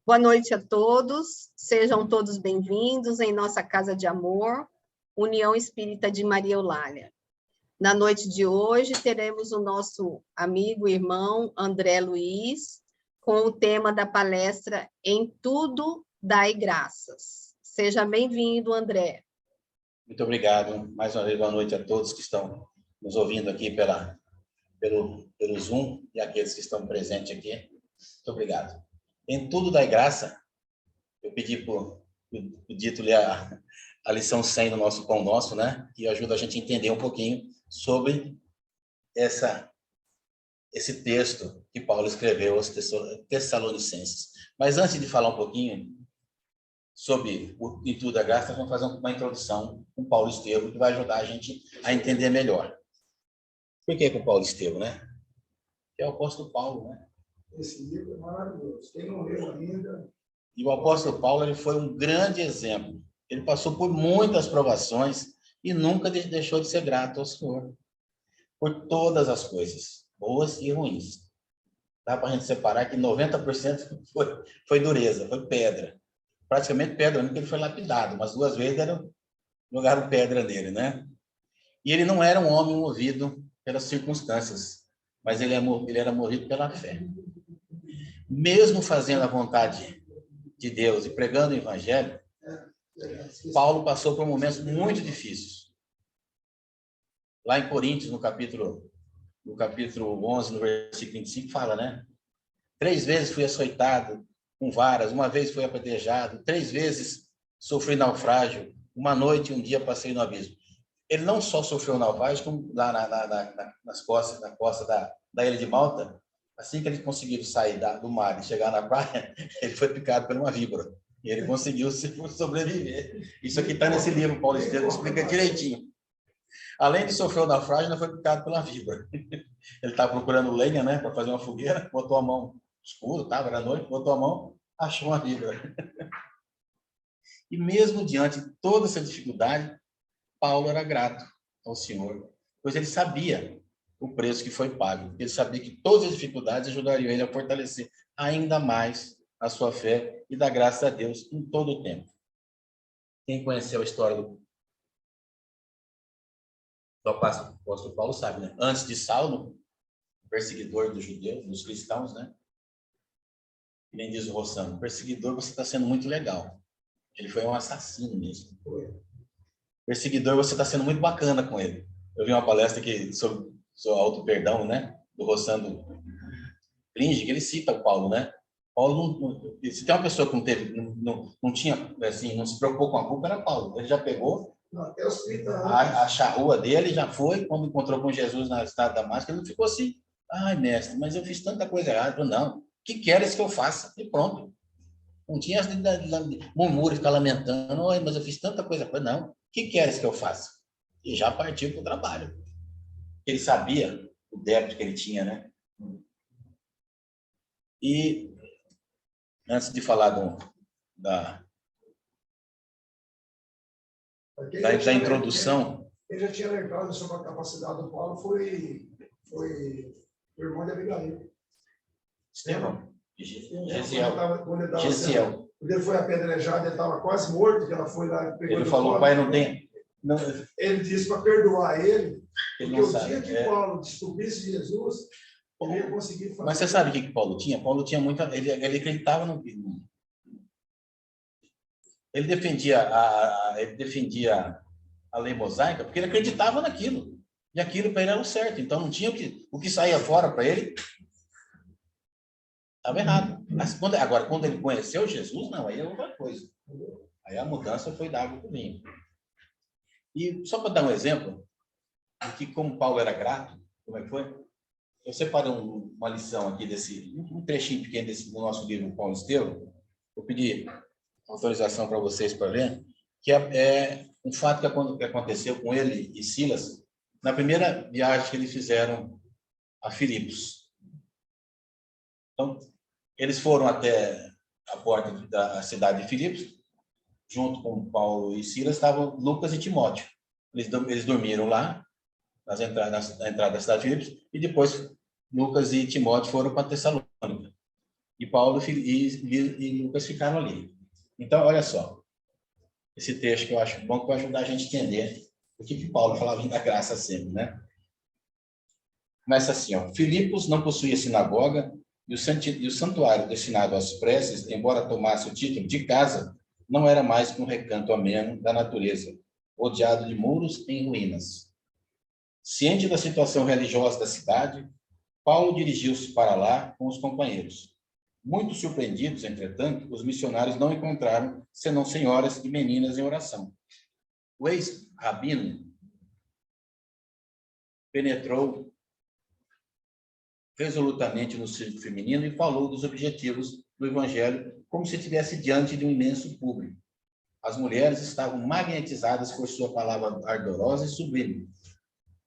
Boa noite a todos, sejam todos bem-vindos em nossa Casa de Amor, União Espírita de Maria Eulália. Na noite de hoje, teremos o nosso amigo e irmão André Luiz, com o tema da palestra Em Tudo Dai Graças. Seja bem-vindo, André. Muito obrigado. Mais uma vez, boa noite a todos que estão nos ouvindo aqui pelo Zoom e aqueles que estão presentes aqui. Muito obrigado. Em tudo dai graça. Eu pedi para o Dito ler a lição 100 do nosso Pão Nosso, né? Que ajuda a gente a entender um pouquinho sobre esse texto que Paulo escreveu aos Tessalonicenses. Mas antes de falar um pouquinho sobre o Em tudo dai graça, vamos fazer uma introdução com Paulo Estevam, que vai ajudar a gente a entender melhor. Por que com Paulo Estevam, né? Que é o apóstolo Paulo, né? Esse livro é maravilhoso. Quem não leu ainda... E o apóstolo Paulo, ele foi um grande exemplo. Ele passou por muitas provações e nunca deixou de ser grato ao Senhor. Por todas as coisas, boas e ruins. Dá para a gente separar que 90% foi dureza, foi pedra. Praticamente pedra, porque ele foi lapidado, mas 2 vezes jogaram pedra nele, né? E ele não era um homem movido pelas circunstâncias, mas ele era movido pela fé. Mesmo fazendo a vontade de Deus e pregando o evangelho, Paulo passou por momentos muito difíceis. Lá em Coríntios, no capítulo 11, no versículo 25, fala, né? 3 vezes fui açoitado com varas, 1 vez fui apedrejado, 3 vezes sofri naufrágio, 1 noite e 1 dia passei no abismo. Ele não só sofreu naufrágio, como lá na costa da ilha de Malta. Assim que eles conseguiram sair do mar e chegar na praia, ele foi picado por uma víbora. E ele conseguiu sobreviver. Isso aqui está nesse livro, Paulo Estevam, explica direitinho. Além de sofrer o naufrágio, ele foi picado pela víbora. Ele estava procurando lenha, né, para fazer uma fogueira, botou a mão escuro, era noite, botou a mão, achou uma víbora. E mesmo diante de toda essa dificuldade, Paulo era grato ao Senhor, pois ele sabia o preço que foi pago. Ele sabia que todas as dificuldades ajudariam ele a fortalecer ainda mais a sua fé e dar graças a Deus em todo o tempo. Quem conheceu a história do apóstolo Paulo sabe, né? Antes de Saulo, perseguidor dos judeus, dos cristãos, né? E nem diz o Rossano, perseguidor, você está sendo muito legal. Ele foi um assassino mesmo. Perseguidor, você está sendo muito bacana com ele. Eu vi uma palestra aqui sobre auto-perdão, né? Do Rossano Pringe, que ele cita o Paulo, né? Paulo, se tem uma pessoa que não tinha, assim, não se preocupou com a culpa, era Paulo. Ele já pegou a charrua dele, já foi, quando encontrou com Jesus na estrada da Damasco, ele não ficou assim, ai, mestre, mas eu fiz tanta coisa errada. Eu, não, o que queres que eu faça? E pronto. Não tinha murmúrio, ficar lamentando, ai, mas eu fiz tanta coisa. Eu, não, o que queres que eu faça? E já partiu para o trabalho. Ele sabia o débito que ele tinha, né? E antes de falar da introdução... Ele já tinha lembrado sobre a capacidade do Paulo, foi o irmão de Abigail. Estevão? Gesiel. Gesiel. Quando ele foi apedrejado, ele estava quase morto, que ela foi lá... Ele falou, pai, não tem... Não. Ele disse para perdoar ele, porque o sabe, dia que Paulo descobrisse Jesus, ele ia conseguir fazer. Mas você sabe o que Paulo tinha? Paulo tinha muita... Ele acreditava no... Ele defendia a lei mosaica porque ele acreditava naquilo. E aquilo para ele era o certo. Então não tinha o que saía fora para ele estava errado. Mas quando ele conheceu Jesus, não, aí é outra coisa. Aí a mudança foi da água para o vinho. E só para dar um exemplo de que como Paulo era grato, como é que foi? Eu separei uma lição aqui um trechinho pequeno do nosso livro Paulo Estevam. Eu pedi autorização para vocês para ler, que é um fato que aconteceu com ele e Silas na primeira viagem que eles fizeram a Filipos. Então, eles foram até a porta da cidade de Filipos, junto com Paulo e Silas, estavam Lucas e Timóteo. Eles dormiram lá, na entrada da cidade de Filipos, e depois Lucas e Timóteo foram para Tessalônica. E Paulo e Lucas ficaram ali. Então, olha só. Esse texto que eu acho bom, que vai ajudar a gente a entender o que Paulo falava da graça sempre, né? Começa assim, ó. Filipos não possuía sinagoga e o santuário destinado às preces, embora tomasse o título de casa, não era mais que um recanto ameno da natureza, rodeado de muros em ruínas. Ciente da situação religiosa da cidade, Paulo dirigiu-se para lá com os companheiros. Muito surpreendidos, entretanto, os missionários não encontraram senão senhoras e meninas em oração. O ex-rabino penetrou resolutamente no círculo feminino e falou dos objetivos do evangelho como se estivesse diante de um imenso público. As mulheres estavam magnetizadas por sua palavra ardorosa e sublime.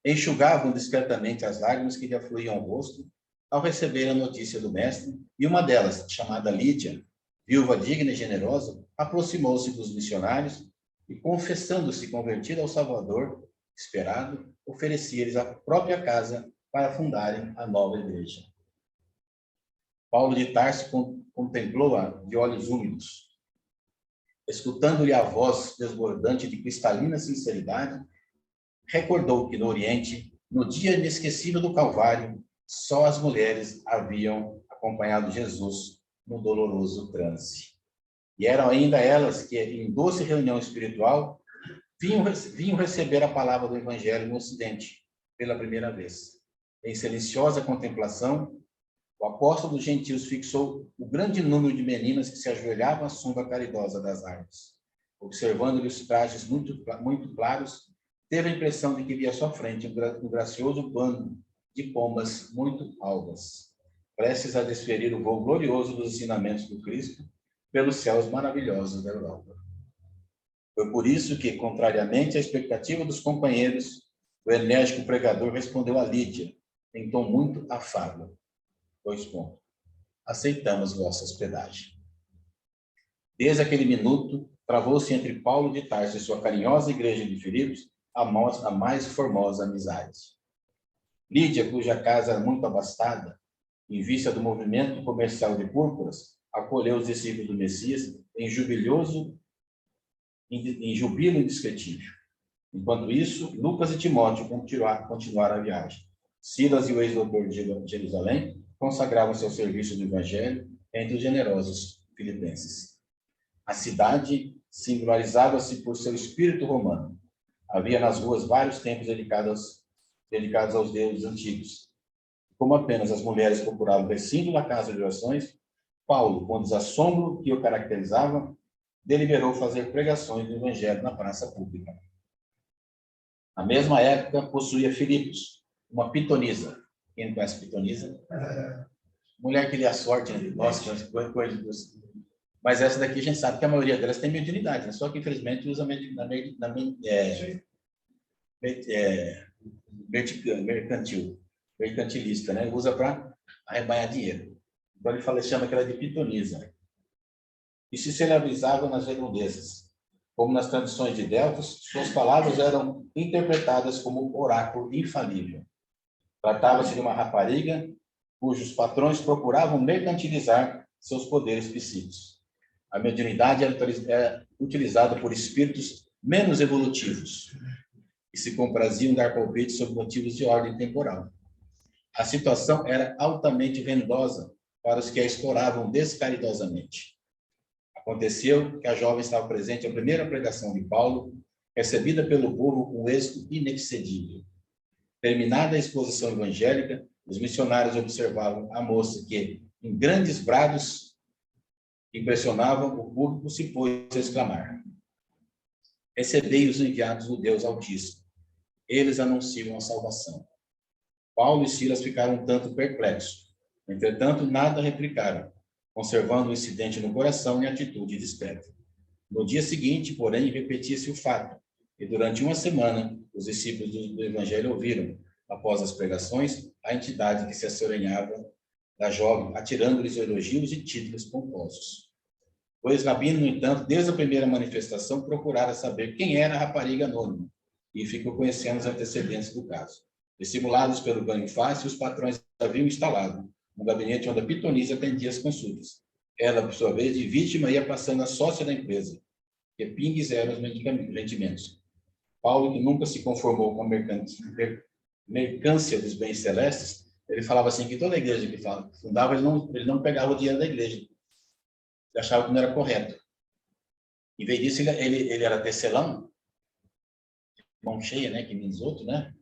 Enxugavam discretamente as lágrimas que lhe afluíam ao rosto ao receber a notícia do mestre, e uma delas, chamada Lídia, viúva digna e generosa, aproximou-se dos missionários e, confessando-se convertida ao Salvador esperado, oferecia-lhes a própria casa para fundarem a nova igreja. Paulo de Tarso contemplou-a de olhos úmidos. Escutando-lhe a voz desbordante de cristalina sinceridade, recordou que no Oriente, no dia inesquecível do Calvário, só as mulheres haviam acompanhado Jesus no doloroso transe. E eram ainda elas que, em doce reunião espiritual, vinham receber a palavra do Evangelho no Ocidente, pela primeira vez. Em silenciosa contemplação, o apóstolo dos gentios fixou o grande número de meninas que se ajoelhavam à sombra caridosa das árvores. Observando-lhe os trajes muito claros, teve a impressão de que via à sua frente um gracioso bando de pombas muito alvas, prestes a desferir o voo glorioso dos ensinamentos do Cristo pelos céus maravilhosos da Europa. Foi por isso que, contrariamente à expectativa dos companheiros, o enérgico pregador respondeu a Lídia, em tom muito afável. Aceitamos vossa hospedagem. Desde aquele minuto, travou-se entre Paulo de Tarso e sua carinhosa igreja de Filipos a mais formosa amizade. Lídia, cuja casa era muito abastada, em vista do movimento comercial de púrpuras, acolheu os discípulos do Messias em jubilo indescritível. Enquanto isso, Lucas e Timóteo continuaram a viagem. Silas e o ex-doutor de Jerusalém consagravam seu serviço do Evangelho entre os generosos filipenses. A cidade singularizava-se por seu espírito romano. Havia nas ruas vários templos dedicados aos deuses antigos. Como apenas as mulheres procuravam o recinto da casa de orações, Paulo, com o desassombro que o caracterizava, deliberou fazer pregações do Evangelho na praça pública. Na mesma época, possuía Filipos, uma pitonisa. Quem não conhece pitonisa? Mulher que lhe a sorte, né? Nossa, coisa dos... Mas essa daqui a gente sabe que a maioria delas tem mediunidade, né? Só que infelizmente usa mercantilista, né? Usa para arrebanhar dinheiro. Então ele chama aquela de pitonisa. E se celebrizava nas redondezas. Como nas tradições de Delfos, suas palavras eram interpretadas como oráculo infalível. Tratava-se de uma rapariga cujos patrões procuravam mercantilizar seus poderes psíquicos. A mediunidade era utilizada por espíritos menos evolutivos e se compraziam em dar palpites sobre motivos de ordem temporal. A situação era altamente vendosa para os que a exploravam descaridosamente. Aconteceu que a jovem estava presente à primeira pregação de Paulo, recebida pelo povo com êxito inexcedível. Terminada a exposição evangélica, os missionários observavam a moça que, em grandes brados, impressionavam o público, se pôs a exclamar: recebei os enviados do Deus Altíssimo. Eles anunciam a salvação. Paulo e Silas ficaram um tanto perplexos. Entretanto, nada replicaram, conservando o incidente no coração e atitude discreta. No dia seguinte, porém, repetia-se o fato, e durante uma semana, os discípulos do Evangelho ouviram, após as pregações, a entidade que se assorenhava da jovem, atirando-lhes elogios e títulos pomposos. O ex-rabino, no entanto, desde a primeira manifestação, procurara saber quem era a rapariga anônima, e ficou conhecendo os antecedentes do caso. Estimulados pelo ganho fácil, os patrões haviam instalado um gabinete onde a pitonisa atendia as consultas. Ela, por sua vez, de vítima, ia passando a sócia da empresa, que pingues eram os rendimentos. Paulo, que nunca se conformou com a mercância dos bens celestes, ele falava assim que toda a igreja que fundava, ele não pegava o dinheiro da igreja. Ele achava que não era correto. Em vez disso, ele era tecelão, mão cheia, né, que nem os outros, né?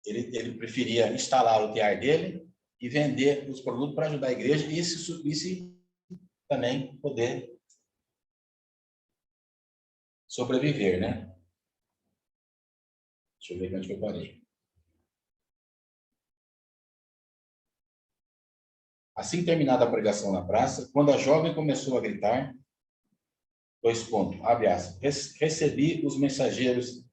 Ele preferia instalar o tear dele e vender os produtos para ajudar a igreja e se também poder sobreviver, né? Deixa eu ver onde eu parei. Assim terminada a pregação na praça, quando a jovem começou a gritar, abre aspas, recebei os mensageiros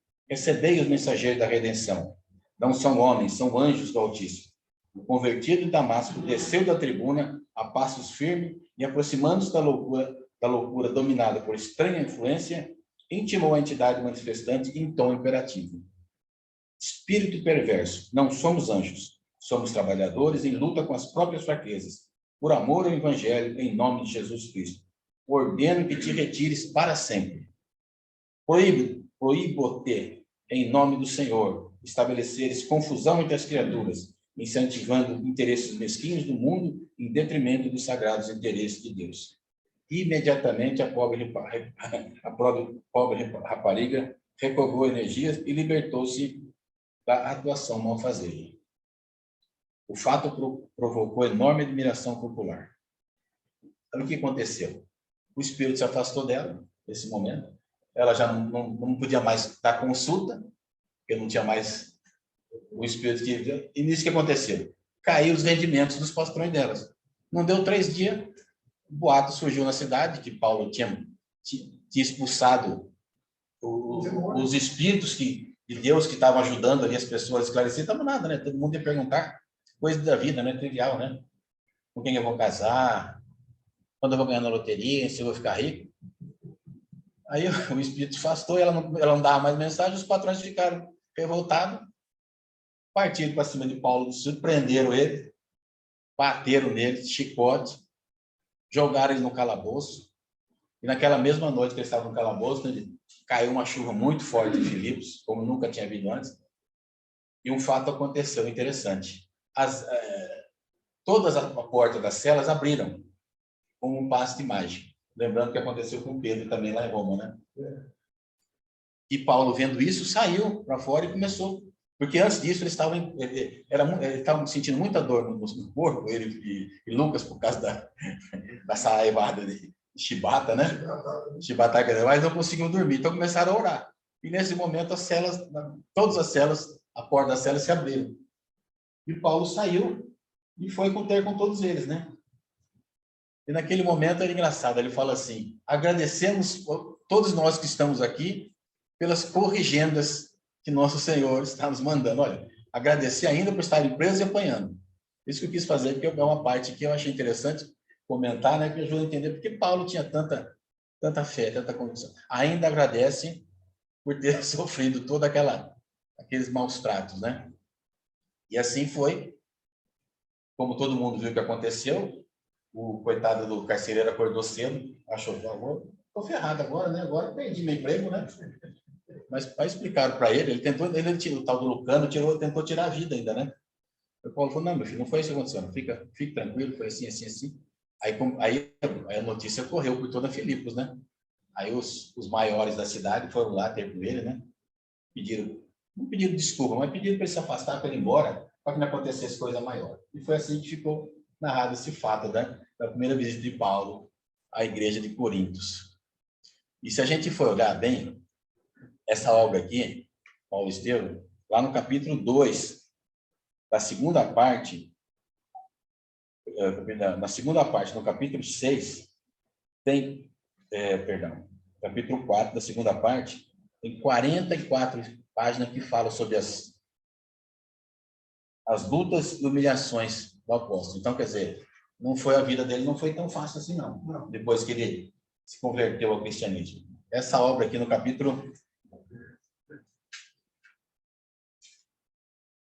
da redenção. Não são homens, são anjos do Altíssimo. O convertido de Damasco desceu da tribuna a passos firmes e, aproximando-se da loucura dominada por estranha influência, intimou a entidade manifestante em tom imperativo. Espírito perverso, não somos anjos, somos trabalhadores em luta com as próprias fraquezas, por amor ao Evangelho, em nome de Jesus Cristo. Ordeno que te retires para sempre. Proíbo-te, em nome do Senhor, estabeleceres confusão entre as criaturas, incentivando interesses mesquinhos do mundo em detrimento dos sagrados interesses de Deus. Imediatamente a pobre rapariga recobrou energias e libertou-se da atuação malfazeira. O fato provocou enorme admiração popular. Então, o que aconteceu? O espírito se afastou dela, nesse momento. Ela já não podia mais dar consulta, porque não tinha mais o espírito que... E nisso que aconteceu? Caiu os rendimentos dos patrões delas. Não deu 3 dias, o boato surgiu na cidade que Paulo tinha expulsado os espíritos de Deus que estavam ajudando ali as pessoas a esclarecer. Estava nada, né? Todo mundo ia perguntar coisa da vida, né? Trivial, né? Com quem eu vou casar, quando eu vou ganhar na loteria, se eu vou ficar rico. Aí o espírito afastou, ela não dava mais mensagem, os patrões ficaram revoltados, partiram para cima de Paulo, surpreenderam ele, bateram nele, chicote, jogaram ele no calabouço. E naquela mesma noite que ele estava no calabouço, caiu uma chuva muito forte em Filipos, como nunca tinha havido antes. E um fato aconteceu interessante. Todas as portas das celas abriram, como um passe de mágica. Lembrando que aconteceu com Pedro também lá em Roma, né? E Paulo, vendo isso, saiu para fora e começou. Porque antes disso, ele estava sentindo muita dor no corpo, ele e Lucas, por causa da saraivada de chibata, né? Chibata, mas não conseguiam dormir. Então começaram a orar. E nesse momento, todas as celas, a porta das celas se abriu. E Paulo saiu e foi ter com todos eles, né? E naquele momento era engraçado, ele fala assim: agradecemos todos nós que estamos aqui pelas corrigendas que nosso Senhor está nos mandando. Olha, agradecer ainda por estarem presos e apanhando. Isso que eu quis fazer, porque é uma parte que eu achei interessante comentar, né, que ajuda a entender porque Paulo tinha tanta fé, tanta convicção. Ainda agradece por ter sofrido aqueles maus tratos, né? E assim foi, como todo mundo viu que aconteceu. O coitado do carcereiro acordou cedo, achou, estou ferrado agora, né? Agora perdi meu emprego, né? Mas explicaram para ele, ele tirou o tal do Lucano, tentou tirar a vida ainda, né? O Paulo falou: não, meu filho, não foi isso que aconteceu, fique tranquilo, foi assim, assim, assim. Aí a notícia correu por toda Filipos, né? Aí os maiores da cidade foram lá ter com ele, né? Não pediram desculpa, mas pediram para ele se afastar, para ele ir embora, para que não acontecesse coisa maior. E foi assim que ficou narrado esse fato, né? Da primeira visita de Paulo à igreja de Corintos. E se a gente for olhar bem, essa obra aqui, Paulo Estevão, lá no capítulo 2, da segunda parte, na segunda parte, no capítulo 6, tem, capítulo 4, da segunda parte, tem 44 páginas que falam sobre as lutas e humilhações do apóstolo. Então, quer dizer, a vida dele não foi tão fácil assim, não. Depois que ele se converteu ao cristianismo. Essa obra aqui no capítulo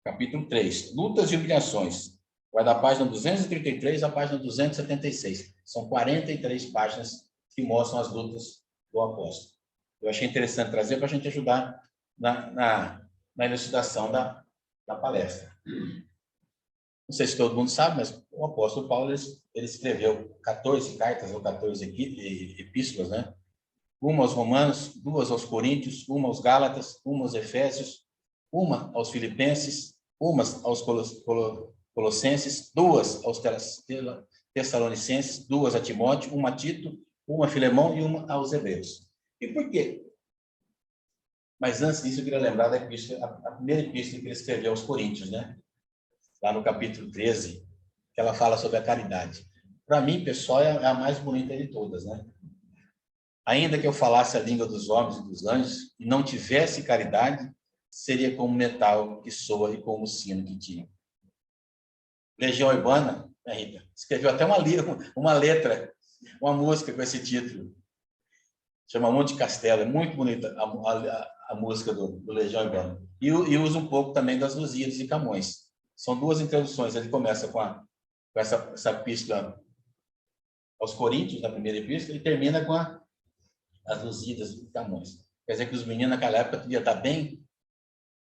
capítulo 3, lutas e humilhações. Vai da página 233 à página 276. São 43 páginas que mostram as lutas do apóstolo. Eu achei interessante trazer para a gente ajudar na elucidação da palestra. Não sei se todo mundo sabe, mas o apóstolo Paulo ele escreveu 14 cartas ou 14 epístolas, né? Uma aos Romanos, 2 aos Coríntios, uma aos Gálatas, uma aos Efésios, uma aos Filipenses, uma aos Colossenses, 2 aos Tessalonicenses, 2 a Timóteo, uma a Tito, uma a Filemão e uma aos Hebreus. E por quê? Mas antes disso, eu queria lembrar da epístola, a primeira epístola que ele escreveu aos Coríntios, né? Lá no capítulo 13, que ela fala sobre a caridade. Para mim, pessoal, é a mais bonita de todas, né? Ainda que eu falasse a língua dos homens e dos anjos e não tivesse caridade, seria como metal que soa e como sino que tira. Legião Urbana, né, Rita? Escreveu até uma letra, uma música com esse título. Chama Monte Castelo. É muito bonita a música do Legião Urbana. E usa um pouco também das Lusíadas e Camões. São duas introduções. Ele começa com essa epístola aos Coríntios, na primeira epístola, e termina com as Lusíadas e Camões. Quer dizer que os meninos naquela época deviam estar bem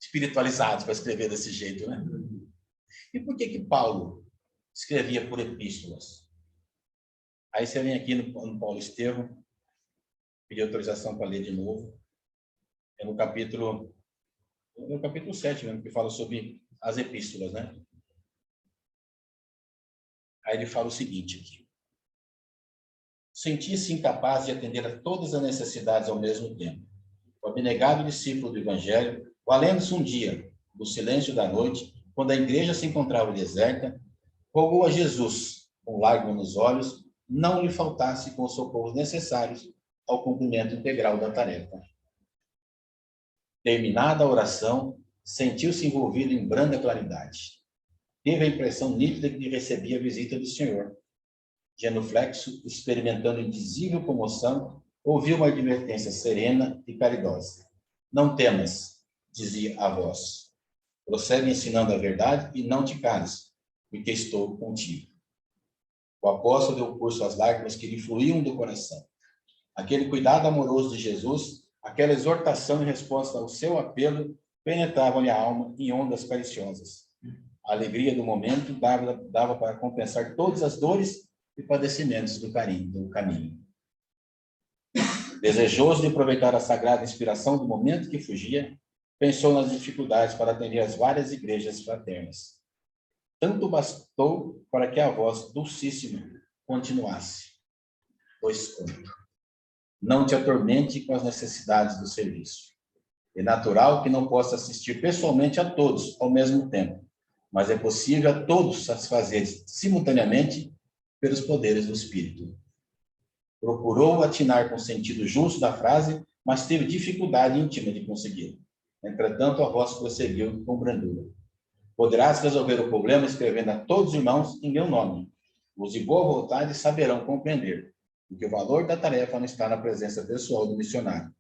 espiritualizados para escrever desse jeito, né? E por que Paulo escrevia por epístolas? Aí você vem aqui no Paulo Estevão, pedir autorização para ler de novo. É no capítulo 7, mesmo, que fala sobre as epístolas, né? Aí ele fala o seguinte aqui. Sentia-se incapaz de atender a todas as necessidades ao mesmo tempo. O abnegado discípulo do Evangelho, valendo-se um dia do silêncio da noite, quando a igreja se encontrava deserta, rogou a Jesus, com lágrimas nos olhos, não lhe faltasse com os socorros necessários ao cumprimento integral da tarefa. Terminada a oração, sentiu-se envolvido em branda claridade. Teve a impressão nítida de que recebia a visita do Senhor. Genuflexo, experimentando indizível comoção, ouviu uma advertência serena e caridosa. Não temas, dizia a voz. Prossegue ensinando a verdade e não te cales, porque estou contigo. O apóstolo deu curso às lágrimas que lhe fluíam do coração. Aquele cuidado amoroso de Jesus, aquela exortação em resposta ao seu apelo, penetravam-lhe a alma em ondas cariciosas. A alegria do momento dava para compensar todas as dores e padecimentos do caminho. Desejoso de aproveitar a sagrada inspiração do momento que fugia, pensou nas dificuldades para atender as várias igrejas fraternas. Tanto bastou para que a voz dulcíssima continuasse. Pois não te atormente com as necessidades do serviço. É natural que não possa assistir pessoalmente a todos ao mesmo tempo, mas é possível a todos satisfazer simultaneamente pelos poderes do Espírito. Procurou atinar com o sentido justo da frase, mas teve dificuldade íntima de conseguir. Entretanto, a voz prosseguiu com brandura. Poderás resolver o problema escrevendo a todos os irmãos em meu nome. Os de boa vontade saberão compreender, porque o valor da tarefa não está na presença pessoal do missionário,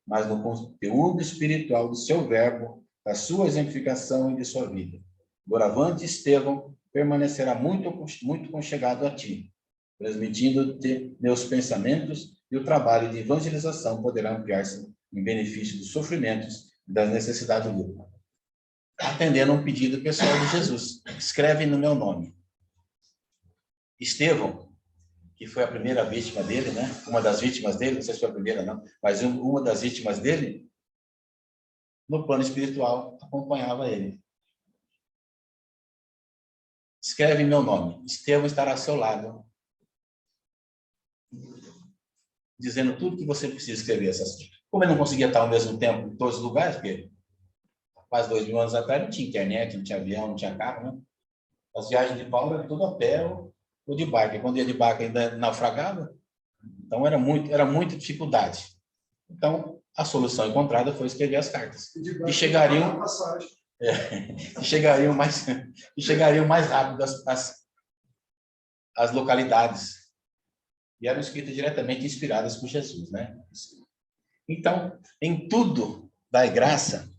mas no conteúdo espiritual do seu verbo, da sua exemplificação e de sua vida. Doravante Estevão permanecerá muito conchegado a ti, transmitindo-te meus pensamentos, e o trabalho de evangelização poderá ampliar-se em benefício dos sofrimentos e das necessidades do grupo. Atendendo a um pedido pessoal de Jesus. Escreve no meu nome. Estevão, que foi a primeira vítima dele, né? Uma das vítimas dele, não sei se foi a primeira, não, mas uma das vítimas dele, no plano espiritual, acompanhava ele. Escreve em meu nome. Estevão estará ao seu lado, dizendo tudo que você precisa escrever. Como ele não conseguia estar ao mesmo tempo em todos os lugares, porque quase 2000 anos atrás não tinha internet, não tinha avião, não tinha carro, né? As viagens de Paulo eram tudo a pé ou de barco. E quando ia de barco ainda naufragava, então era muita dificuldade. Então, a solução encontrada foi escrever as cartas. E chegariam mais rápido às localidades. E eram escritas diretamente inspiradas por Jesus, né? Então, em tudo dai graça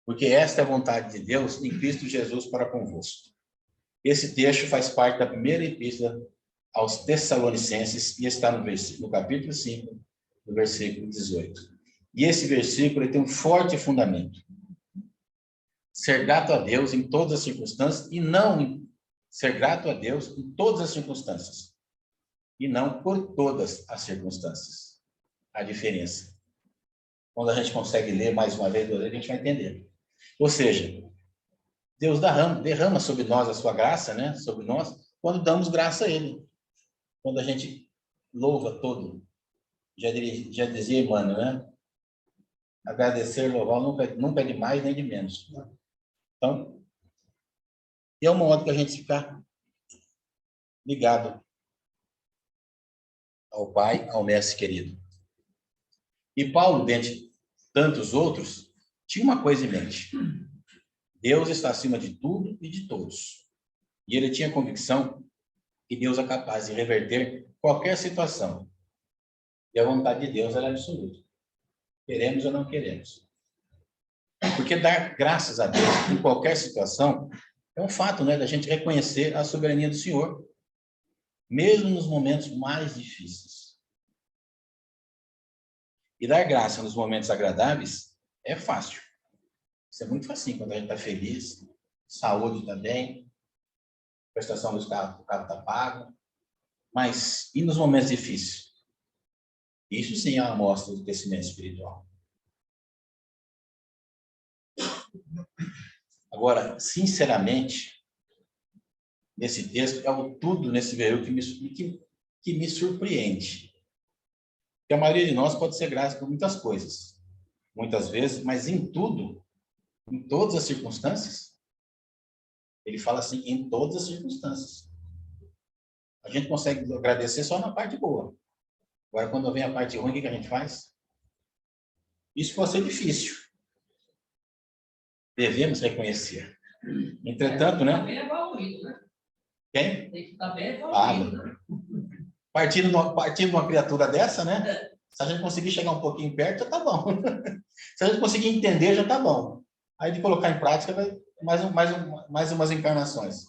porque esta é a vontade de Deus em Cristo Jesus para convosco. Esse texto faz parte da primeira epístola aos Tessalonicenses e está no capítulo 5, no versículo 18. E esse versículo tem um forte fundamento. Ser grato a Deus em todas as circunstâncias e não ser grato a Deus em todas as circunstâncias e não por todas as circunstâncias. A diferença. Quando a gente consegue ler mais uma vez, a gente vai entender. Ou seja, Deus derrama sobre nós a sua graça, né? Sobre nós, quando damos graça a Ele. Quando a gente louva todo. Já dizia Emmanuel, né? Agradecer, louvar nunca é de mais nem de menos. Então, é um modo que a gente ficar ligado ao Pai, ao Mestre querido. E Paulo, dentre tantos outros, tinha uma coisa em mente. Deus está acima de tudo e de todos. E ele tinha convicção que Deus é capaz de reverter qualquer situação. E a vontade de Deus é absoluta. Queremos ou não queremos. Porque dar graças a Deus em qualquer situação é um fato, né? Da gente reconhecer a soberania do Senhor. Mesmo nos momentos mais difíceis. E dar graça nos momentos agradáveis é fácil. Isso é muito fácil quando a gente está feliz, saúde está bem, prestação do carro está pago. Mas e nos momentos difíceis? Isso sim é uma amostra do crescimento espiritual. Agora, sinceramente, nesse texto, é o tudo nesse versículo que me surpreende. Porque a maioria de nós pode ser grato por muitas coisas, muitas vezes, mas em tudo, em todas as circunstâncias, ele fala assim, em todas as circunstâncias. A gente consegue agradecer só na parte boa. Agora, quando vem a parte ruim, o que a gente faz? Isso pode ser difícil. Devemos reconhecer. Entretanto, né? Também é valorido, né? Quem? Tem que estar bem valorido, né? Partindo de uma criatura dessa, né? Se a gente conseguir chegar um pouquinho perto, já tá bom. Se a gente conseguir entender, já tá bom. Aí de colocar em prática, vai mais umas encarnações.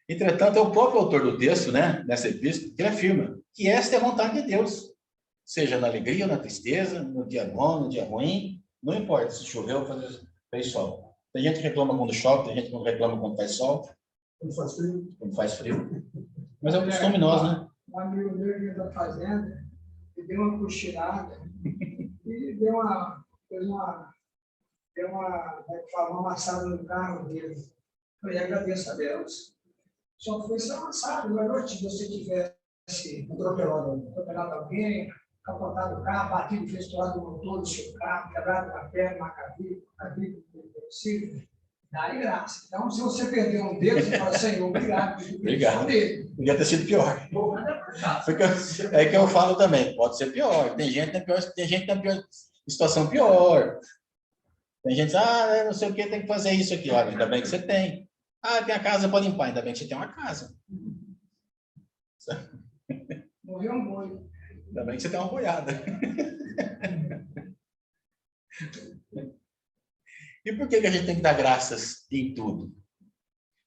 Entretanto, é o próprio autor do texto, né? Nessa epístola, que afirma que esta é a vontade de Deus. Seja na alegria ou na tristeza, no dia bom, no dia ruim, não importa se choveu ou fez sol. Tem gente que reclama quando chove, tem gente que reclama quando faz sol. Quando faz frio. Quando faz frio. Mas é um costume nosso, né? Um amigo meu que está fazendo, ele deu uma cochilada e fez uma amassada no carro dele. Eu falei, agradeço a Deus. Só foi ser amassado. Na noite, se você tivesse atropelado alguém, capotado o carro, batido, fez estourado o motor do seu carro, quebrado a perna, uma cavícula, dá-lhe graça. Então, se você perder um dedo, você fala, Senhor, obrigado. Obrigado. Podia ter sido pior. É que eu falo também, pode ser pior. Tem gente na pior situação pior. Tem gente que não sei o que, tem que fazer isso aqui. Olha, ainda bem que você tem. Tem a casa para limpar, ainda bem que você tem uma casa. Morreu um boi. Ainda bem que você tem uma boiada. E por que a gente tem que dar graças em tudo?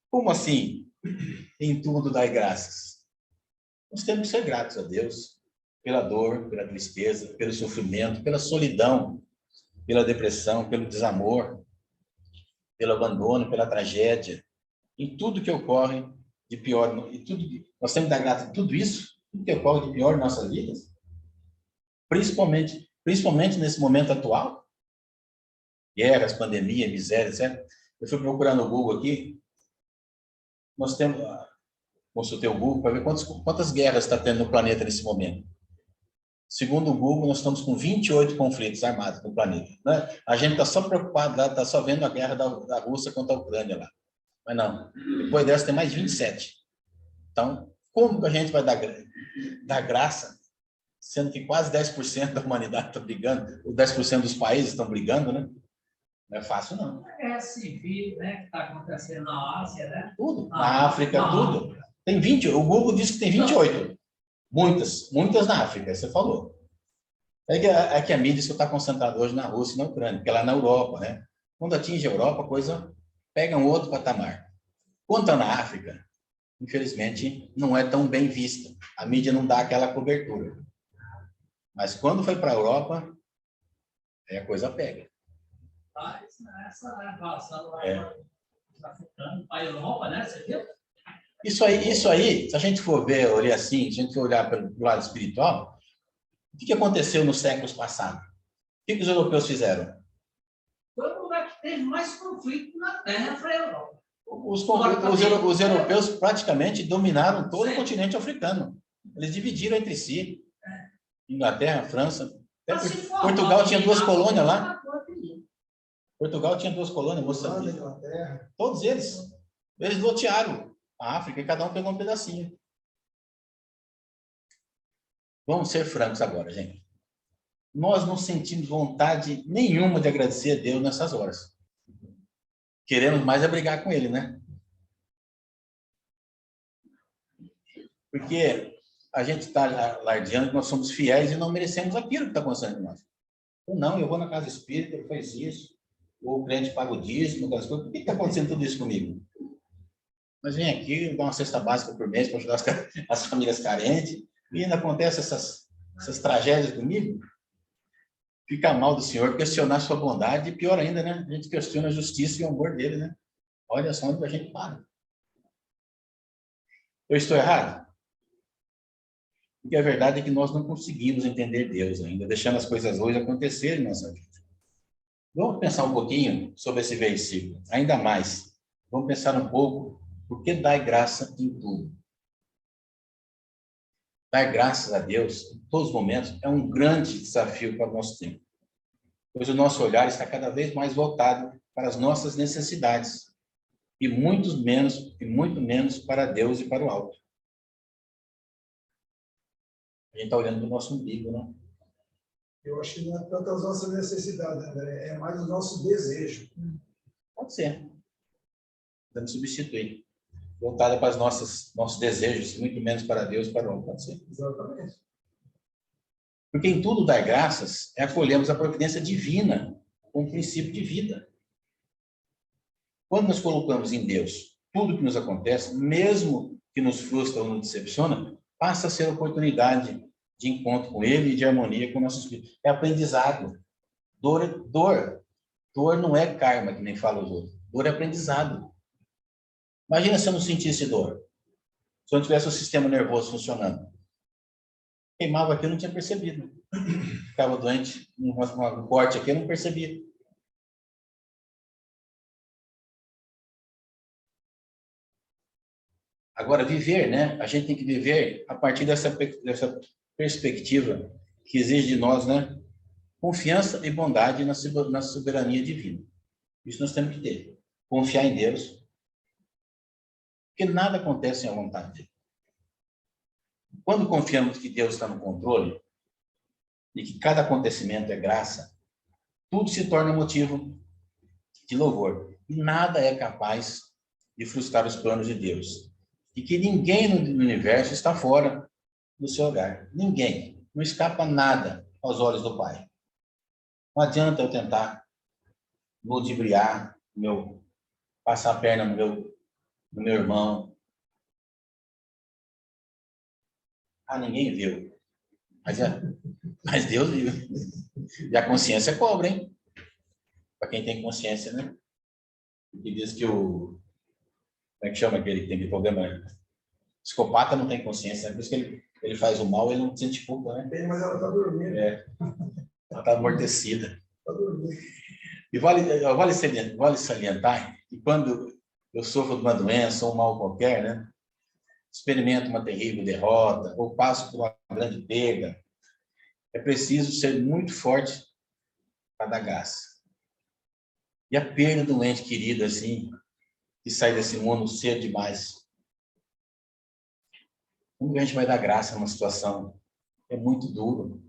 Como assim? Em tudo dar graças. Nós temos que ser gratos a Deus pela dor, pela tristeza, pelo sofrimento, pela solidão, pela depressão, pelo desamor, pelo abandono, pela tragédia, em tudo que ocorre de pior. Nós temos que dar graças a tudo isso, tudo que ocorre de pior em nossas vidas, principalmente nesse momento atual, guerras, pandemia, miséria, etc. Eu fui procurar no Google aqui, consultei o Google para ver quantas guerras está tendo no planeta nesse momento. Segundo o Google, nós estamos com 28 conflitos armados no planeta. Né? A gente está só preocupado lá, está só vendo a guerra da Rússia contra a Ucrânia lá. Mas não, depois dessa tem mais 27. Então, como que a gente vai dar graça, sendo que quase 10% da humanidade está brigando, ou 10% dos países estão brigando, né? Não é fácil, não. A guerra civil, né, que está acontecendo na Ásia, né? Tudo. Na África, tudo. Tem 20, o Google diz que tem 28. Muitas na África, você falou. É que a mídia só está concentrada hoje na Rússia e na Ucrânia, porque lá na Europa, né? Quando atinge a Europa, a coisa pega um outro patamar. Quanto na África, infelizmente, não é tão bem vista. A mídia não dá aquela cobertura. Mas quando foi para a Europa, aí a coisa pega. Essa relação lá É. africana, para a Europa, né? Você viu? Isso aí, se a gente for ver, olhar assim, se a gente for olhar pelo lado espiritual, o que aconteceu nos séculos passados? O que os europeus fizeram? Foi o lugar que teve mais conflito na Terra, foi a Europa. Os europeus praticamente dominaram todo o Sim. continente africano. Eles dividiram entre si. Inglaterra, França. Portugal tinha 2 colônias lá. Portugal tinha 2 colônias, Moçambique. Inglaterra. Todos eles. Eles lotearam a África e cada um pegou um pedacinho. Vamos ser francos agora, gente. Nós não sentimos vontade nenhuma de agradecer a Deus nessas horas. Queremos mais é brigar com Ele, né? Porque a gente está alardeando que nós somos fiéis e não merecemos aquilo que está acontecendo com nós. Ou não, eu vou na casa espírita, ele faz isso. Ou o crente paga o dízimo, aquelas coisas. Por que está acontecendo tudo isso comigo? Mas vem aqui, dá uma cesta básica por mês para ajudar as famílias carentes, e ainda acontece essas tragédias comigo. Fica mal do Senhor, questionar sua bondade, e pior ainda, né? A gente questiona a justiça e o amor dele, né? Olha só onde a gente para. Eu estou errado? Porque a verdade é que nós não conseguimos entender Deus ainda, deixando as coisas hoje acontecerem em nossa vida. Vamos pensar um pouquinho sobre esse versículo, ainda mais. Vamos pensar um pouco, porque dai graça em tudo. Dar graças a Deus em todos os momentos é um grande desafio para o nosso tempo, pois o nosso olhar está cada vez mais voltado para as nossas necessidades e muito menos para Deus e para o alto. A gente está olhando para o nosso umbigo, não? Eu acho que não é tanto as nossas necessidades, André, é mais o nosso desejo. Pode ser. Podemos substituir. Voltada para os nossos desejos, muito menos para Deus e para o alto. Pode ser. Exatamente. Porque em tudo dar graças é acolhermos a providência divina como princípio de vida. Quando nós colocamos em Deus tudo que nos acontece, mesmo que nos frustra ou nos decepciona, passa a ser oportunidade de encontro com Ele e de harmonia com o nosso espírito. É aprendizado. Dor não é karma, que nem falam os outros. Dor é aprendizado. Imagina se eu não sentisse dor. Se eu não tivesse o sistema nervoso funcionando. Queimava aqui, eu não tinha percebido. Ficava doente, um corte aqui, eu não percebia. Agora, viver, né? A gente tem que viver a partir dessa perspectiva que exige de nós, né? Confiança e bondade na soberania divina. Isso nós temos que ter. Confiar em Deus. Porque nada acontece sem a vontade dele. Quando confiamos que Deus está no controle e que cada acontecimento é graça, tudo se torna motivo de louvor. E nada é capaz de frustrar os planos de Deus. E que ninguém no universo está fora do seu olhar. Ninguém. Não escapa nada aos olhos do Pai. Não adianta eu tentar ludibriar, passar a perna no meu irmão. Ah, ninguém viu. Mas Deus viu. E a consciência cobra, hein? Para quem tem consciência, né? E diz que como é que chama aquele que tem problema? Psicopata não tem consciência, né? Por isso que ele faz o mal, ele não sente culpa, né? Tem, mas ela está dormindo. É. Ela está amortecida. Está dormindo. E vale salientar que quando eu sofro de uma doença ou um mal qualquer, né? Experimento uma terrível derrota ou passo por uma grande perda, é preciso ser muito forte para dar gás. E a perda de um ente querido, assim, que sai desse mundo cedo demais. Como que a gente vai dar graça numa situação? É muito duro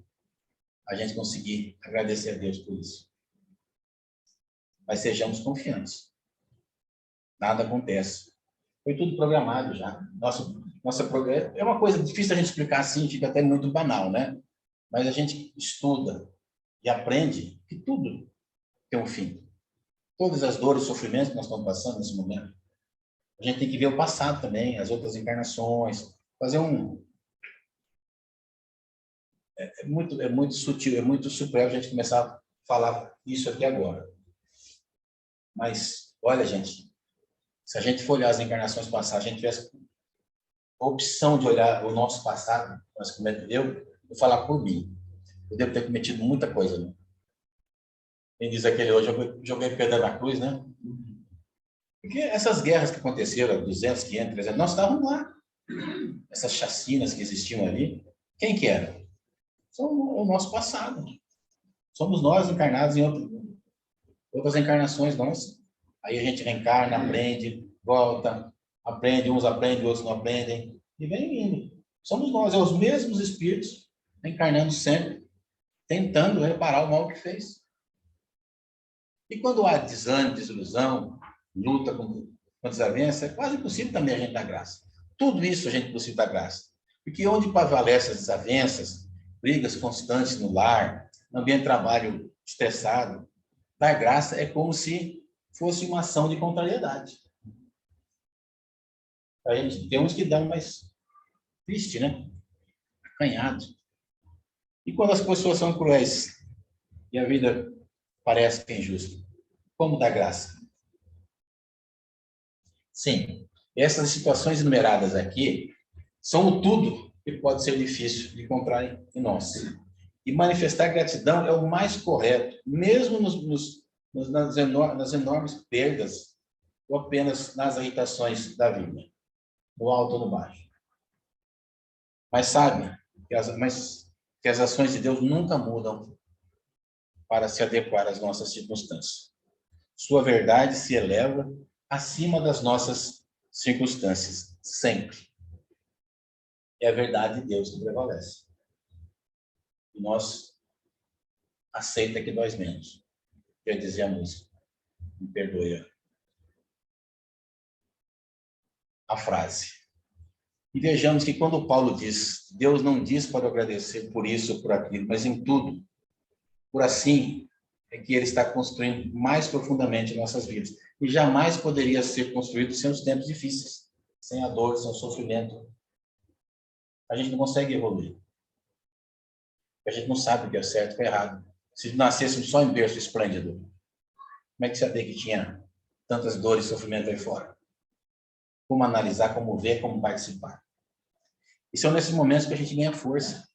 a gente conseguir agradecer a Deus por isso. Mas sejamos confiantes. Nada acontece. Foi tudo programado já. Nossa é uma coisa difícil a gente explicar assim, fica até muito banal, né? Mas a gente estuda e aprende que tudo tem um fim. Todas as dores e sofrimentos que nós estamos passando nesse momento, a gente tem que ver o passado também, as outras encarnações, fazer um... É muito sutil, é muito supremo a gente começar a falar isso aqui agora. Mas, olha, gente, se a gente for olhar as encarnações passadas, a gente tivesse a opção de olhar o nosso passado, eu vou falar por mim. Eu devo ter cometido muita coisa, né? Quem diz aquele hoje, eu joguei pedra na cruz, né? Porque essas guerras que aconteceram, 200, 500, 300, nós estávamos lá. Essas chacinas que existiam ali, quem que era? São o nosso passado. Somos nós encarnados em outras encarnações nossas. Aí a gente reencarna, aprende, volta, aprende, uns aprendem, outros não aprendem, e vem indo. Somos nós, é os mesmos espíritos, encarnando sempre, tentando reparar o mal que fez. E quando há desânimo, desilusão, luta com desavença, é quase impossível também a gente dar graça. Tudo isso a gente é possível dar graça. Porque onde prevalece as desavenças, brigas constantes no lar, no ambiente de trabalho estressado, dar graça é como se fosse uma ação de contrariedade. A gente tem uns que dão mais triste, né? Acanhado. E quando as pessoas são cruéis e a vida parece que é injusta, como dar graça? Sim, essas situações enumeradas aqui são o tudo que pode ser difícil de encontrar em nós. E manifestar gratidão é o mais correto, mesmo nas enormes perdas ou apenas nas irritações da vida, no alto ou no baixo. Mas sabe que as ações de Deus nunca mudam para se adequar às nossas circunstâncias. Sua verdade se eleva acima das nossas circunstâncias, sempre. É a verdade de Deus que prevalece. E nós aceita que dói menos. Quer dizer a música. Me perdoe a frase. E vejamos que quando Paulo diz, Deus não diz para agradecer por isso ou por aquilo, mas em tudo. Por assim é que ele está construindo mais profundamente nossas vidas. E jamais poderia ser construído sem os tempos difíceis, sem a dor, sem o sofrimento. A gente não consegue evoluir. A gente não sabe o que é certo e o que é errado. Se nascêssemos só em berço esplêndido, como é que sabia que tinha tantas dores e sofrimento aí fora? Como analisar, como ver, como participar? E são nesses momentos que a gente ganha força,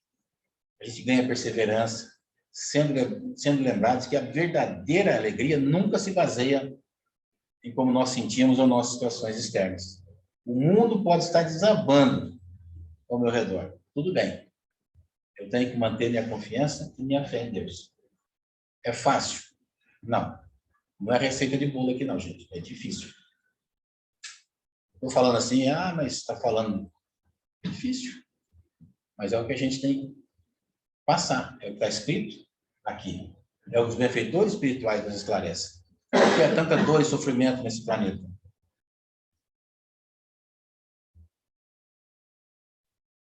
a gente ganha perseverança, sendo lembrados que a verdadeira alegria nunca se baseia em como nós sentimos ou nossas situações externas. O mundo pode estar desabando ao meu redor. Tudo bem. Eu tenho que manter minha confiança e minha fé em Deus. É fácil? Não. Não é receita de bolo aqui não, gente. É difícil. Estou falando assim, mas está falando difícil. Mas é o que a gente tem que passar. É o que está escrito aqui. É o que os benfeitores espirituais nos esclarecem. Por que há tanta dor e sofrimento nesse planeta?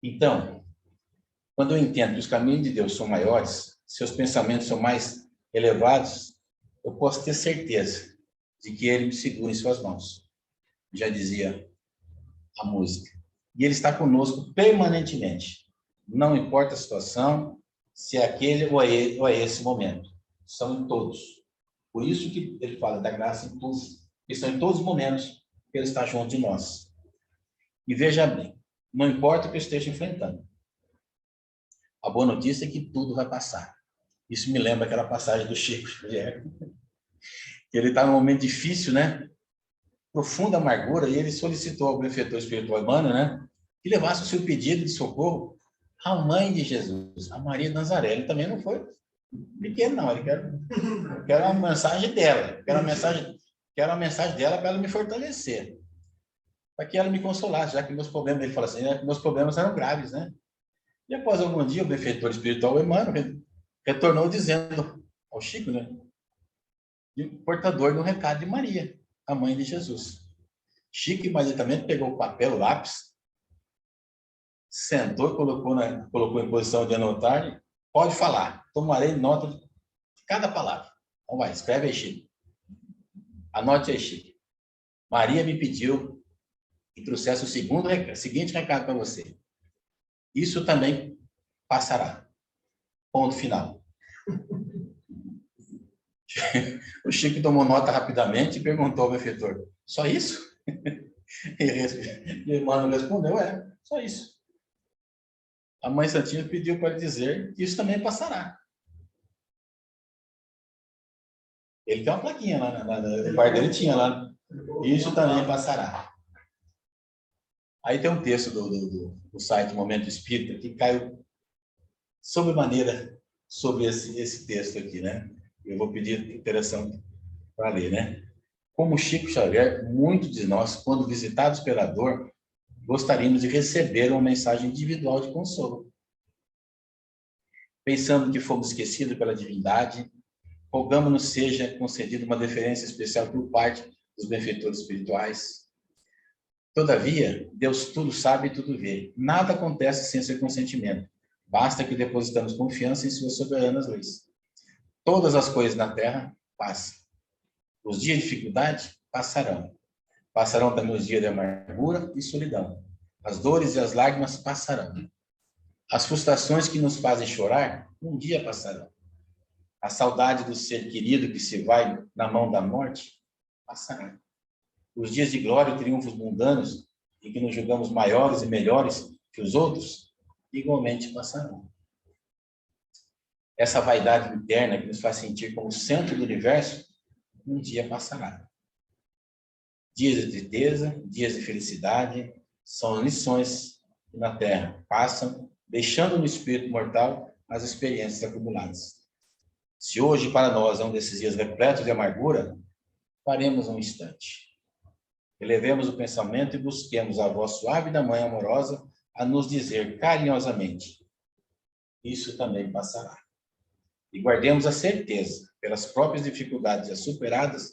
Então, quando eu entendo que os caminhos de Deus são maiores, seus pensamentos são mais elevados, eu posso ter certeza de que Ele me segura em suas mãos. Já dizia a música. E Ele está conosco permanentemente. Não importa a situação, se é aquele ou é esse momento. São em todos. Por isso que Ele fala da graça em todos. E são em todos os momentos que Ele está junto de nós. E veja bem, não importa o que eu esteja enfrentando. A boa notícia é que tudo vai passar. Isso me lembra aquela passagem do Chico Xavier. Ele está num momento difícil, né? Profunda amargura, e ele solicitou ao benfeitor espiritual Emmanuel, né? Que levasse o seu pedido de socorro à mãe de Jesus, a Maria de Nazaré. Ele também não foi pequeno, não. Ele quer uma mensagem dela. Quero uma mensagem dela para ela me fortalecer. Para que ela me consolasse, já que meus problemas, ele fala assim, né, que meus problemas eram graves, né? E após algum dia, o benfeitor espiritual Emmanuel retornou dizendo ao Chico, né? E o portador do recado de Maria, a mãe de Jesus. Chico imediatamente pegou o papel, o lápis, sentou, colocou em posição de anotar, Pode falar. Tomarei nota de cada palavra. Então vai, escreve aí, Chico. Anote aí, Chico. Maria me pediu que trouxesse o seguinte recado para você. Isso também passará. Ponto final. O Chico tomou nota rapidamente e perguntou ao benfeitor, só isso? E o Emmanuel respondeu, só isso. A Mãe Santinha pediu para ele dizer que isso também passará. Ele tem uma plaquinha lá, no quarto dele tinha lá, isso também passará. Aí tem um texto do site Momento Espírita que caiu sobremaneira sobre esse texto aqui, né? Eu vou pedir interação para ler, né? Como Chico Xavier, muitos de nós, quando visitados pela dor, gostaríamos de receber uma mensagem individual de consolo. Pensando que fomos esquecidos pela divindade, rogamos-nos seja concedida uma deferência especial por parte dos benfeitores espirituais. Todavia, Deus tudo sabe e tudo vê. Nada acontece sem seu consentimento. Basta que depositamos confiança em suas soberanas leis. Todas as coisas na terra passam. Os dias de dificuldade passarão. Passarão também os dias de amargura e solidão. As dores e as lágrimas passarão. As frustrações que nos fazem chorar, um dia passarão. A saudade do ser querido que se vai na mão da morte, passará. Os dias de glória e triunfos mundanos, em que nos julgamos maiores e melhores que os outros, igualmente passarão. Essa vaidade interna que nos faz sentir como o centro do universo, um dia passará. Dias de tristeza, dias de felicidade, são lições que na Terra passam, deixando no espírito mortal as experiências acumuladas. Se hoje para nós é um desses dias repletos de amargura, paremos um instante. Elevemos o pensamento e busquemos a voz suave da Mãe amorosa a nos dizer carinhosamente, isso também passará. E guardemos a certeza, pelas próprias dificuldades já superadas,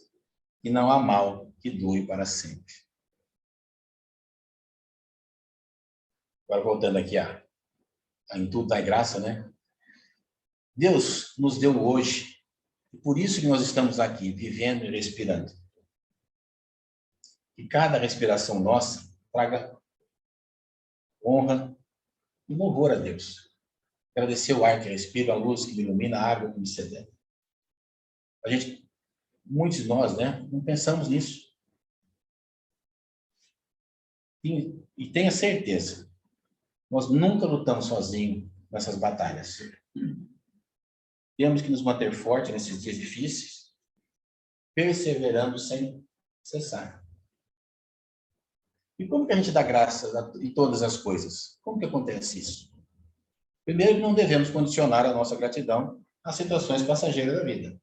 que não há mal que dure para sempre. Agora voltando aqui em tudo da graça, né? Deus nos deu hoje, e por isso que nós estamos aqui, vivendo e respirando. Que cada respiração nossa traga honra e louvor a Deus. Agradecer o ar que respiro, a luz que me ilumina, a água que me sedenta. Muitos de nós, né, não pensamos nisso. E tenha certeza, nós nunca lutamos sozinhos nessas batalhas. Temos que nos manter fortes nesses dias difíceis, perseverando sem cessar. E como que a gente dá graça em todas as coisas? Como que acontece isso? Primeiro, não devemos condicionar a nossa gratidão às situações passageiras da vida.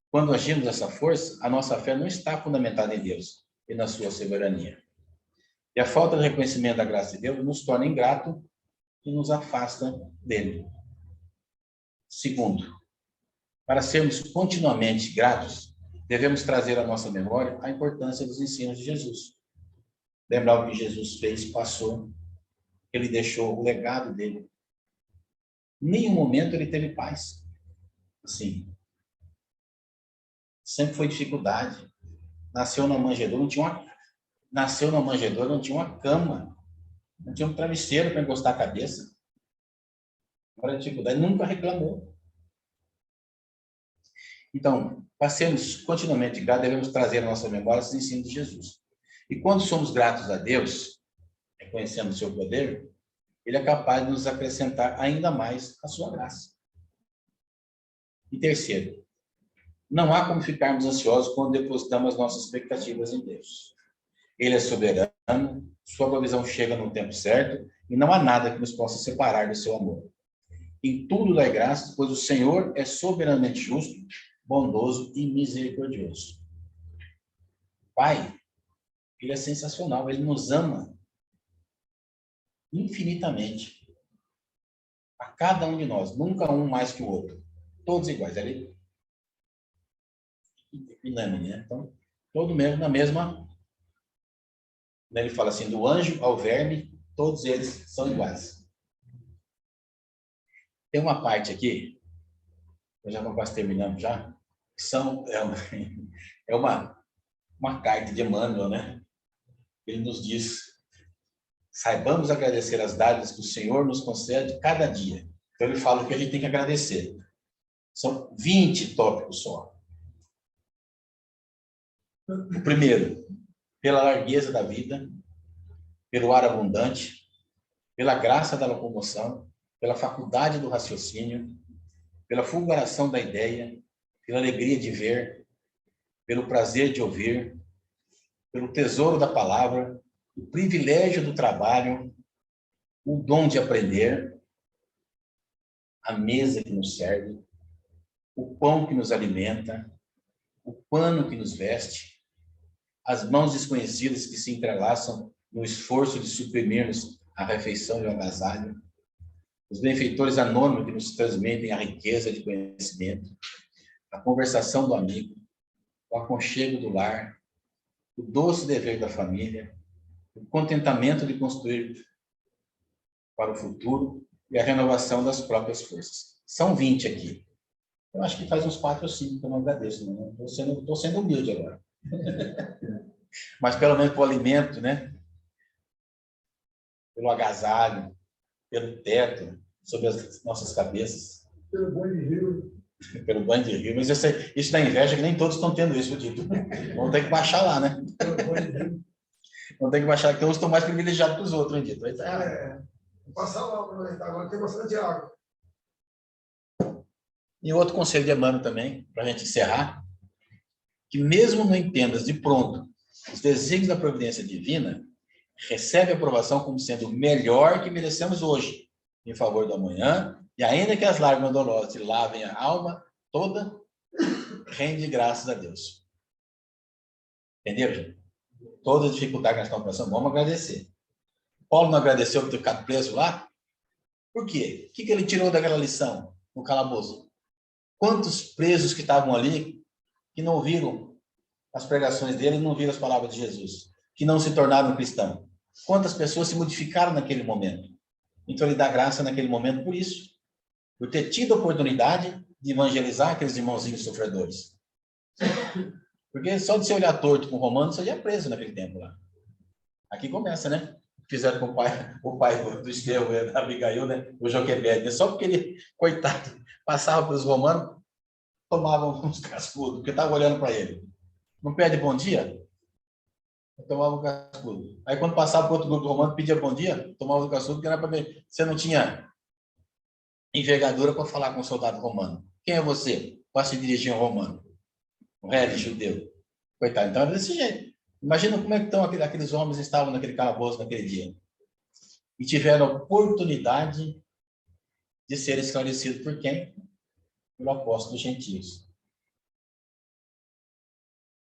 Quando agimos dessa força, a nossa fé não está fundamentada em Deus e na sua soberania. E a falta de reconhecimento da graça de Deus nos torna ingrato e nos afasta dele. Segundo, para sermos continuamente gratos, devemos trazer à nossa memória a importância dos ensinos de Jesus. Lembrar o que Jesus fez, passou, ele deixou o legado dele. Em nenhum momento ele teve paz. Assim, sempre foi dificuldade. Nasceu na manjedoura, não tinha uma cama, não tinha um travesseiro para encostar a cabeça. Agora a dificuldade, nunca reclamou. Então, para sermos continuamente gratos, devemos trazer à nossa memória os ensinos de Jesus. E quando somos gratos a Deus, reconhecendo o seu poder, ele é capaz de nos acrescentar ainda mais a sua graça. E terceiro, não há como ficarmos ansiosos quando depositamos as nossas expectativas em Deus. Ele é soberano, sua provisão chega no tempo certo e não há nada que nos possa separar do seu amor. Em tudo dai graças, pois o Senhor é soberanamente justo, bondoso e misericordioso. Pai, ele é sensacional, ele nos ama infinitamente. A cada um de nós, nunca um mais que o outro. Todos iguais, ali. Unânime, né? Então, todo mesmo na mesma. Ele fala assim, do anjo ao verme, todos eles são iguais. Tem uma parte aqui, eu já vou quase terminando já, que é uma carta de Emmanuel, né? Ele nos diz: saibamos agradecer as dádivas que o Senhor nos concede cada dia. Então ele fala que a gente tem que agradecer. São 20 tópicos só. O primeiro, pela largueza da vida, pelo ar abundante, pela graça da locomoção, pela faculdade do raciocínio, pela fulguração da ideia, pela alegria de ver, pelo prazer de ouvir, pelo tesouro da palavra, o privilégio do trabalho, o dom de aprender, a mesa que nos serve, o pão que nos alimenta, o pano que nos veste, as mãos desconhecidas que se entrelaçam no esforço de suprimir-nos a refeição e o agasalho, os benfeitores anônimos que nos transmitem a riqueza de conhecimento, a conversação do amigo, o aconchego do lar, o doce dever da família, o contentamento de construir para o futuro e a renovação das próprias forças. São 20 aqui. Eu acho que faz uns 4 ou 5 que eu não agradeço. Né? Estou sendo humilde agora. Mas pelo menos pelo alimento, né? Pelo agasalho, pelo teto, sobre as nossas cabeças. Pelo banho de rio. Pelo banho de rio. Mas isso dá inveja, que nem todos estão tendo isso, dito. Vamos ter que baixar lá, né? Pelo banho de rio. Vamos ter que baixar, que uns estão mais privilegiados que os outros, hein, dito? Vou passar lá, aproveitar. Agora tem bastante água. E outro conselho de Emmanuel também, para a gente encerrar, que mesmo não entendas de pronto os desígnios da providência divina, recebe a aprovação como sendo o melhor que merecemos hoje, em favor do amanhã, e ainda que as lágrimas dolorosas te lavem a alma toda, rende graças a Deus. Entenderam, gente? Toda a dificuldade que nós estamos passando, vamos agradecer. Paulo não agradeceu por ter ficado preso lá? Por quê? O que ele tirou daquela lição no calabouço? Quantos presos que estavam ali que não ouviram as pregações dele, não ouviram as palavras de Jesus, que não se tornaram cristãos? Quantas pessoas se modificaram naquele momento? Então ele dá graça naquele momento por isso, por ter tido a oportunidade de evangelizar aqueles irmãozinhos sofredores. Porque só de se olhar torto com o romano, você já é preso naquele tempo lá. Aqui começa, né? Fizeram com o pai do Estevão, da Abigail, né? O Joquebede, só porque ele, coitado, passava pelos romanos, tomavam uns cascudos, porque estavam olhando para ele. Não pede bom dia? Tomava um cascudo. Aí quando passava para outro grupo romano, pedia bom dia, tomava o cascudo, porque era para ver. Você não tinha envergadura para falar com um soldado romano. Quem é você? Para se dirigir a um romano? Um rege judeu. Coitado, então era desse jeito. Imagina como é que estão aqueles homens que estavam naquele calabouço naquele dia. E tiveram a oportunidade de ser esclarecidos por quem? Pelo apóstolo dos gentios.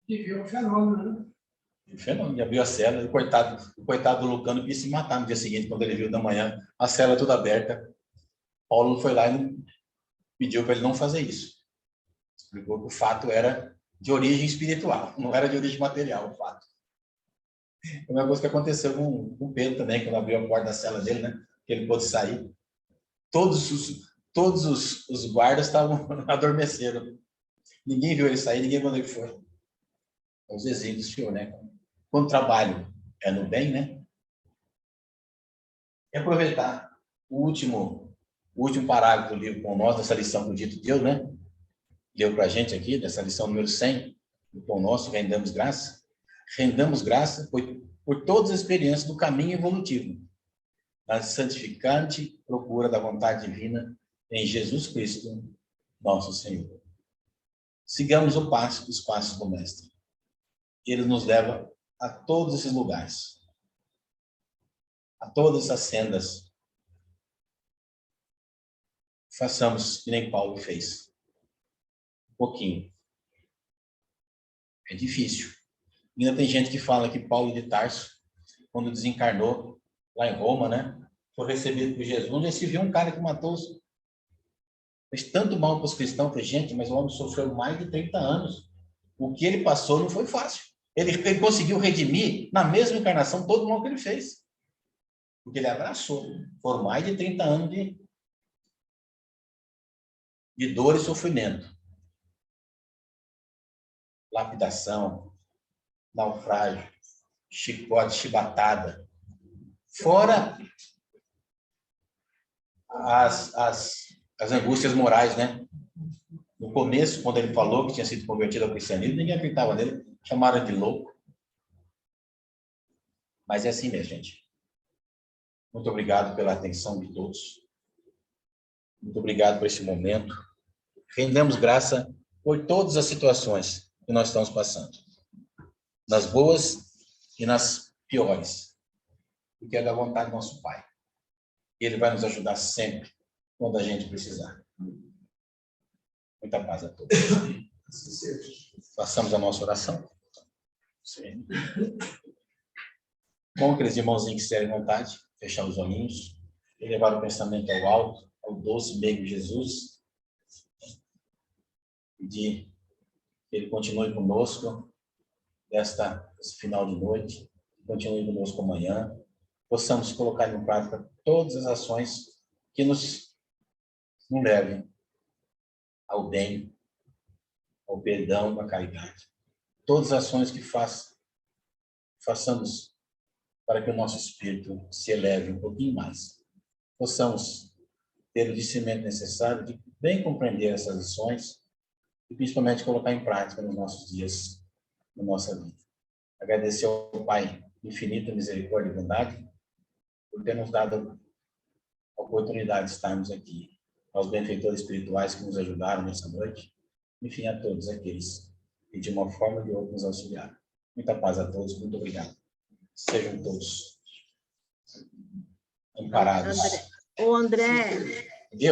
E viu um fenômeno, né? Um fenômeno, já viu a cela, o coitado do Lucano quis se matar no dia seguinte, quando ele viu da manhã, a cela toda aberta. Paulo foi lá e pediu para ele não fazer isso. Explicou que o fato era de origem espiritual, não era de origem material, o fato. É uma coisa que aconteceu com Pedro também, quando abriu a porta da cela dele, né? Que ele pôde sair. Todos os guardas estavam adormeceram. Ninguém viu ele sair, ninguém viu onde ele foi. Os desígnios do Senhor, né? Quando o trabalho é no bem, né? E aproveitar o último parágrafo do livro com nós, dessa lição que o Dito deu, né? Deu para a gente aqui, dessa lição número 100, do Pão Nosso, rendamos graça. Rendamos graça por todas as experiências do caminho evolutivo, na santificante procura da vontade divina em Jesus Cristo, nosso Senhor. Sigamos os passos do Mestre. Ele nos leva a todos esses lugares, a todas essas sendas. Façamos que nem Paulo fez. Um pouquinho. É difícil. Ainda tem gente que fala que Paulo de Tarso, quando desencarnou lá em Roma, né, foi recebido por Jesus, onde se viu um cara que matou, fez tanto mal para os cristãos. Falei, gente, mas o homem sofreu mais de 30 anos. O que ele passou não foi fácil. Ele conseguiu redimir, na mesma encarnação, todo o mal que ele fez. Porque ele abraçou. Foram mais de 30 anos de dor e sofrimento. Lapidação, naufrágio, chicote, chibatada. Fora as angústias morais, né? No começo, quando ele falou que tinha sido convertido ao cristianismo, ninguém acreditava nele, chamaram de louco. Mas é assim mesmo, gente. Muito obrigado pela atenção de todos. Muito obrigado por esse momento. Rendemos graça por todas as situações que nós estamos passando. Nas boas e nas piores. Porque é da vontade do nosso Pai. Ele vai nos ajudar sempre quando a gente precisar. Muita paz a todos. Façamos a nossa oração. Sim. Bom, aqueles irmãozinhos que quiserem vontade, fechar os olhinhos, elevar o pensamento ao alto, ao doce meio Jesus, pedir que Ele continue conosco esse final de noite, continue conosco amanhã, possamos colocar em prática todas as ações que nos levem ao bem, ao perdão, à caridade. Todas as ações que façamos para que o nosso espírito se eleve um pouquinho mais. Possamos ter o discernimento necessário de bem compreender essas lições e principalmente colocar em prática nos nossos dias, na nossa vida. Agradecer ao Pai infinita misericórdia e bondade por ter nos dado a oportunidade de estarmos aqui, aos benfeitores espirituais que nos ajudaram nessa noite, enfim, a todos aqueles que de uma forma ou de outra nos auxiliaram. Muita paz a todos, muito obrigado. Sejam todos amparados. André,